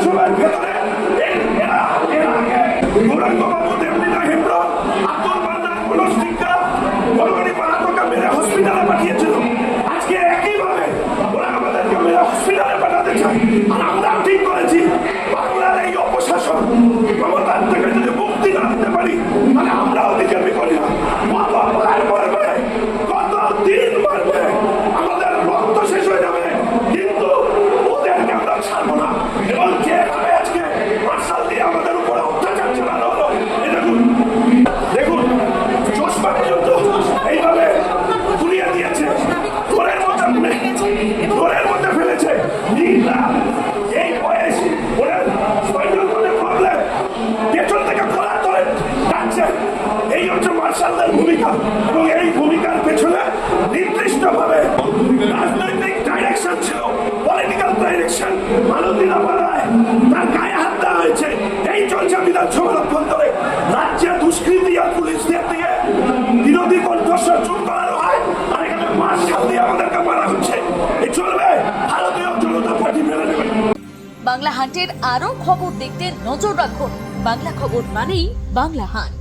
বিধানসভার ভেতরে গৌরাঙ্গবাবু দেবনী হেমব্র আব্দুল মান্নান মনস্টিকা বলবাড়ি পাড়াতোকে মেরে হসপিটালে পাঠিয়েছিল। আজকে একইভাবে ওরা আমাদেরকে মেরে হসপিটালে পাঠাতে চায়। আর আমরাও ঠিক করেছি বাংলার এই অপশাসন ক্ষমতার থেকে যদি মুক্তি না দিতে পারি তাহলে আমরাও বিজেপি করি না। কত মার মারবে, কত দিন মারবে, আমাদের রক্ত শেষ হয়ে যাবে, কিন্তু ওদেরকে আমরা ছাড়বো না। এবং যেভাবে আজকে মার্শাল দিয়ে আমাদের উপরে অত্যাচার চালানো হলো, দেখুন চশমা পর্যন্ত এইভাবে ঘুরিয়ে দিয়েছে, ঘরের মধ্যে ফেলেছে। এই বয়স ওদের স্পাইনাল কর্ডের প্রবলেম, পেছন থেকে খোলা ধরে ডাকছে। এই হচ্ছে মার্শালদের ভূমিকা, এবং এই ভূমিকার পেছনে নির্দিষ্টভাবে রাজনৈতিক ডাইরেকশন ছিল, পলিটিক্যাল ডাইরেকশন। আনন্দিনা পাড়ায় তার গায়ে হাত দেওয়া হয়েছে। এই চলছে বিধানসভার অভ্যন্তরে। রাজ্যে দুষ্কৃতি আর পুলিশদের দিয়ে বিরোধী কণ্ঠস্বর চুপ করানো হয়, আর এখানে মার্শাল দিয়ে আমাদেরকে মারা হচ্ছে। এই চলবে, ভারতীয় জনতা পার্টি মেনে নেবে। বাংলা হান্টের আরও খবর দেখতে নজর রাখুন। বাংলা খবর মানেই বাংলা হান্ট।